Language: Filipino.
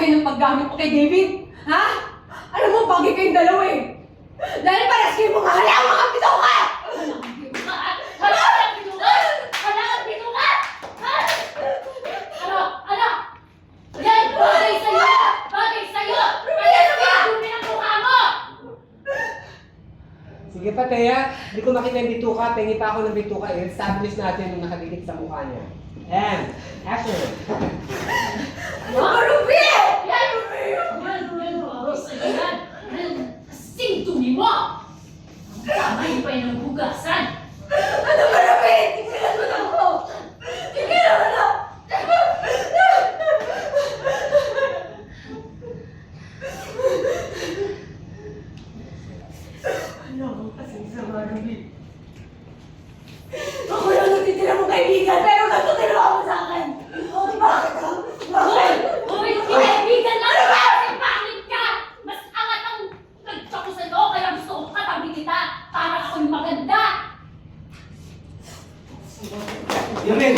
sa'yo ng paggamit mo kay David? Ha? Alam mo, bagay kayong dalawa eh. Dahil pares kayo mga halang mga bituka! Sige pa, Thea. Hindi ko makita yung bituka. Pengi pa ako ng bituka. I-establish natin yung nakadikit sa mukha niya. And, action! Marubi! Kasing dumi mo! Ang kamay pa yun ng hugasan! Ano ba Rubi? Tigilan mo na ako! Tigilan mo na! Ano ako kasing sama, Rubi? Ako lang natitira mong kaibigan, pero ganito ginawa mo sa akin! Bakit ka? Bakit? Hoy! Kaibigan lang! Kasi pangit ka! Mas angat ang nagtsako sa'yo, kaya gusto ko katabi kita para ako'y maganda! Yamin!